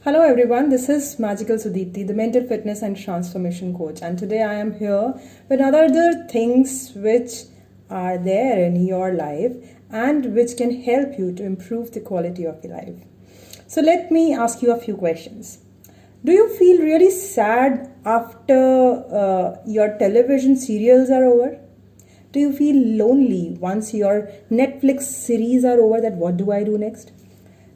Hello everyone, this is Magical Sudeepti, the mental fitness and transformation coach, and today I am here with other things which are there in your life and which can help you to improve the quality of your life. So let me ask you a few questions. Do you feel really sad after your television serials are over? Do you feel lonely once your Netflix series are over, that what do I do next?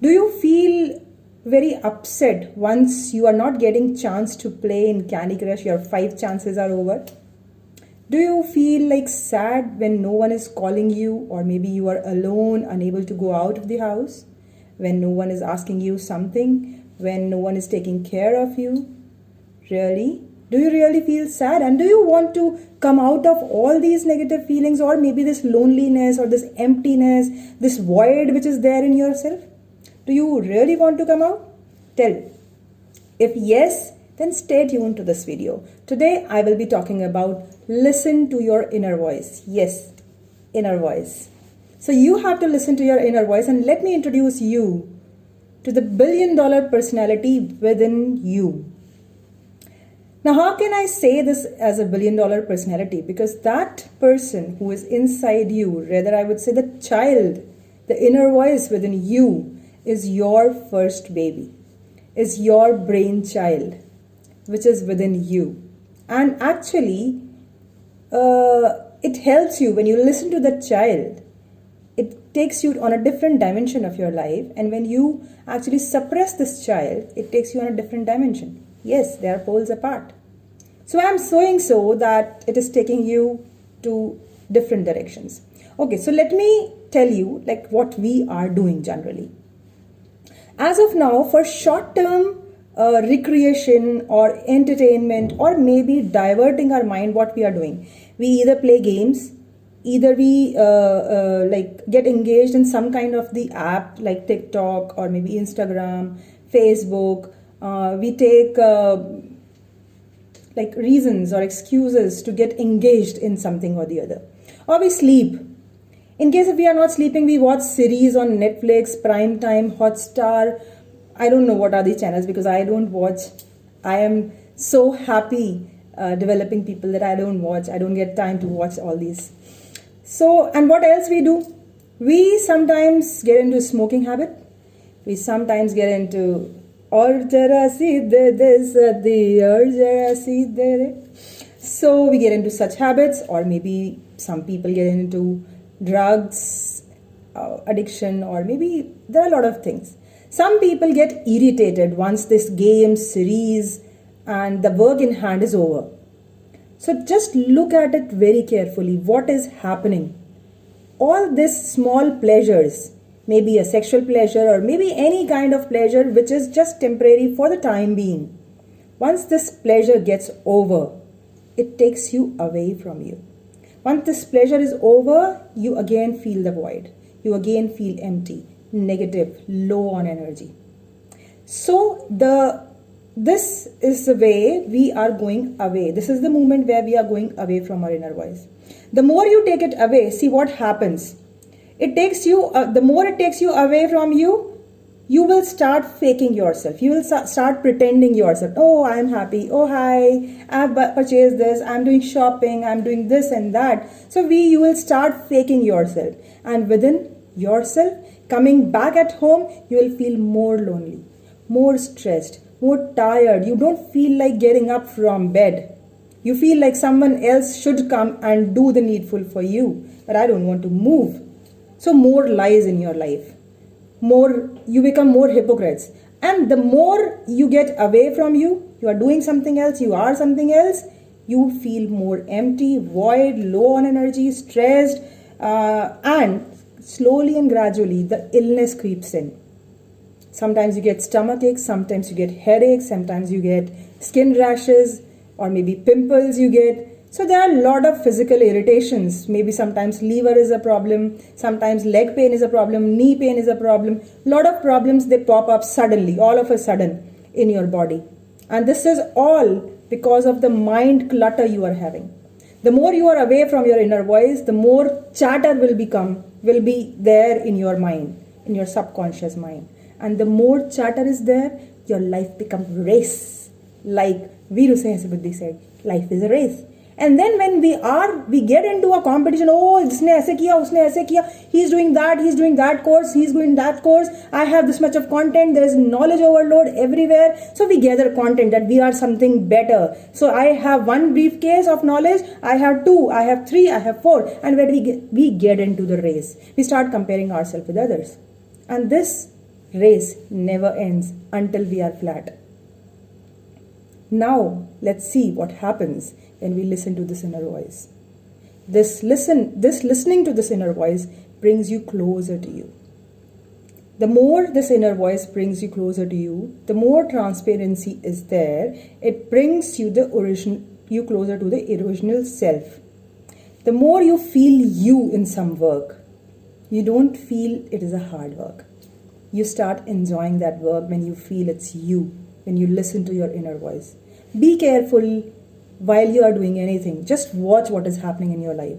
Do you feel very upset once you are not getting chance to play in Candy Crush, your 5 chances are over? Do you feel like sad when no one is calling you, or maybe you are alone, unable to go out of the house, when no one is asking you something, when no one is taking care of you? Really? Do you really feel sad? And do you want to come out of all these negative feelings, or maybe this loneliness or this emptiness, this void which is there in yourself? Do you really want to come out? Tell. If yes, then stay tuned to this video. Today I will be talking about listen to your inner voice. Yes, inner voice. So you have to listen to your inner voice, and let me introduce you to the billion-dollar personality within you. Now, how can I say this as a billion-dollar personality? Because that person who is inside you, rather I would say the child, the inner voice within you, is your first baby, is your brainchild, which is within you. And actually, it helps you when you listen to the child. It takes you on a different dimension of your life. And when you actually suppress this child, it takes you on a different dimension. Yes, they are poles apart. So I am saying so that it is taking you to different directions. Okay, so let me tell you like what we are doing generally. As of now, for short-term recreation or entertainment, or maybe diverting our mind, what we are doing, we either play games, either we get engaged in some kind of the app like TikTok or maybe Instagram, Facebook. We take reasons or excuses to get engaged in something or the other, or we sleep. In case if we are not sleeping, we watch series on Netflix, Prime Time, Hotstar. I don't know what are these channels because I don't watch. I am so happy developing people that I don't watch. I don't get time to watch all these. So, and what else we do? We sometimes get into smoking habit. We sometimes get into so we get into such habits, or maybe some people get into drugs, addiction, or maybe there are a lot of things. Some people get irritated once this game, series, and the work in hand is over. So just look at it very carefully. What is happening? All these small pleasures, maybe a sexual pleasure or maybe any kind of pleasure which is just temporary for the time being. Once this pleasure gets over, it takes you away from you. Once this pleasure is over, you again feel the void. You again feel empty, negative, low on energy. So this is the way we are going away. This is the moment where we are going away from our inner voice. The more you take it away, see what happens. It takes you, the more it takes you away from you, you will start faking yourself. You will start pretending yourself. Oh, I am happy. Oh, hi, I have purchased this. I'm doing shopping. I'm doing this and that. So you will start faking yourself. And within yourself, coming back at home, you will feel more lonely, more stressed, more tired. You don't feel like getting up from bed. You feel like someone else should come and do the needful for you. But I don't want to move. So more lies in your life. You become more hypocrites. And the more you get away from you are doing something else, you are something else, you feel more empty, void, low on energy, stressed, and slowly and gradually the illness creeps in. Sometimes you get stomach aches, sometimes you get headaches, sometimes you get skin rashes, or maybe pimples you get. So there are a lot of physical irritations. Maybe sometimes liver is a problem, sometimes leg pain is a problem, knee pain is a problem. A lot of problems, they pop up suddenly, all of a sudden in your body. And this is all because of the mind clutter you are having. The more you are away from your inner voice, the more chatter will be there in your mind, in your subconscious mind. And the more chatter is there, your life becomes race. Like Veeru Sahasbuddhi said, life is a race. And then when we get into a competition, oh, isne aise kiya, usne aise kiya, he's doing that course, he's doing that course, I have this much of content, there is knowledge overload everywhere. So we gather content that we are something better. So I have one briefcase of knowledge, I have 2, I have 3, I have 4. And when we get into the race, we start comparing ourselves with others. And this race never ends until we are flat. Now, let's see what happens when we listen to this inner voice. This listening to this inner voice brings you closer to you. The more this inner voice brings you closer to you, the more transparency is there. It brings you closer to the original self. The more you feel you in some work, you don't feel it is a hard work. You start enjoying that work when you feel it's you, when you listen to your inner voice. Be careful while you are doing anything. Just watch what is happening in your life.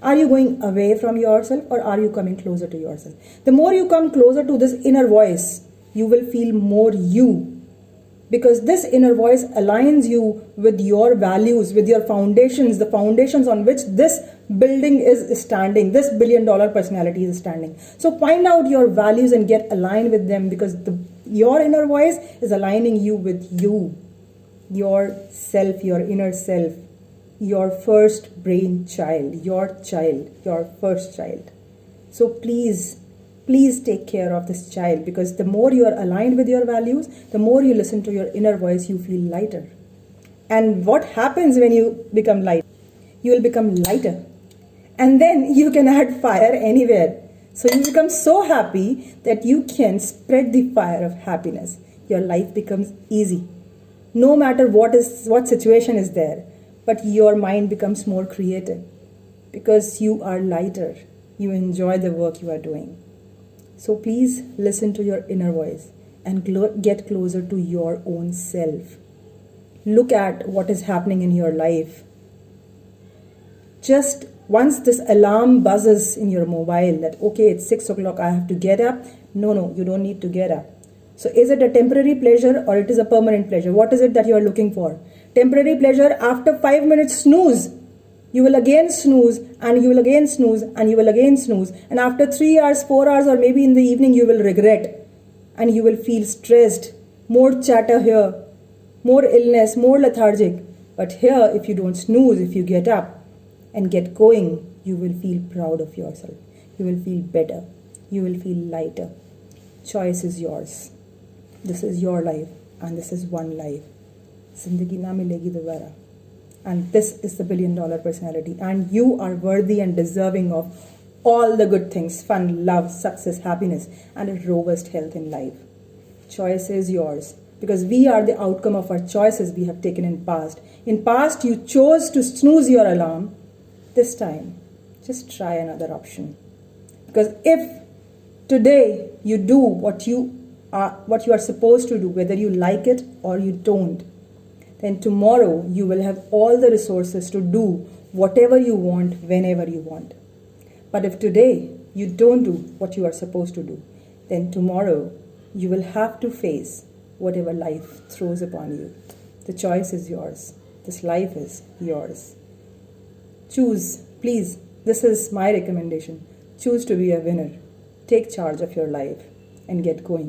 Are you going away from yourself or are you coming closer to yourself? The more you come closer to this inner voice, you will feel more you. Because this inner voice aligns you with your values, with your foundations, the foundations on which this building is standing, this billion-dollar personality is standing. So find out your values and get aligned with them, because your inner voice is aligning you with you, your self, your inner self, your first brain child, your first child. So please take care of this child, because the more you are aligned with your values, the more you listen to your inner voice, you feel lighter. And what happens when you become light? You will become lighter. And then you can add fire anywhere. So you become so happy that you can spread the fire of happiness. Your life becomes easy. No matter what situation is there, but your mind becomes more creative because you are lighter. You enjoy the work you are doing. So please listen to your inner voice and get closer to your own self. Look at what is happening in your life. Just once this alarm buzzes in your mobile that, okay, it's 6 o'clock, I have to get up. No, you don't need to get up. So is it a temporary pleasure or it is a permanent pleasure? What is it that you are looking for? Temporary pleasure, after 5 minutes snooze, you will again snooze and you will again snooze and you will again snooze. And after 3 hours, 4 hours, or maybe in the evening, you will regret and you will feel stressed. More chatter here, more illness, more lethargic. But here, if you don't snooze, if you get up and get going, you will feel proud of yourself. You will feel better. You will feel lighter. Choice is yours. This is your life and this is one life. Zindagi na milegi dobara. And this is the billion-dollar personality. And you are worthy and deserving of all the good things: fun, love, success, happiness, and a robust health in life. Choice is yours. Because we are the outcome of our choices we have taken in past. In past, you chose to snooze your alarm. This time, just try another option. Because if today you do what you are supposed to do, whether you like it or you don't, then tomorrow you will have all the resources to do whatever you want, whenever you want. But if today you don't do what you are supposed to do, then tomorrow you will have to face whatever life throws upon you. The choice is yours. This life is yours. Choose, please. This is my recommendation. Choose to be a winner. Take charge of your life and get going.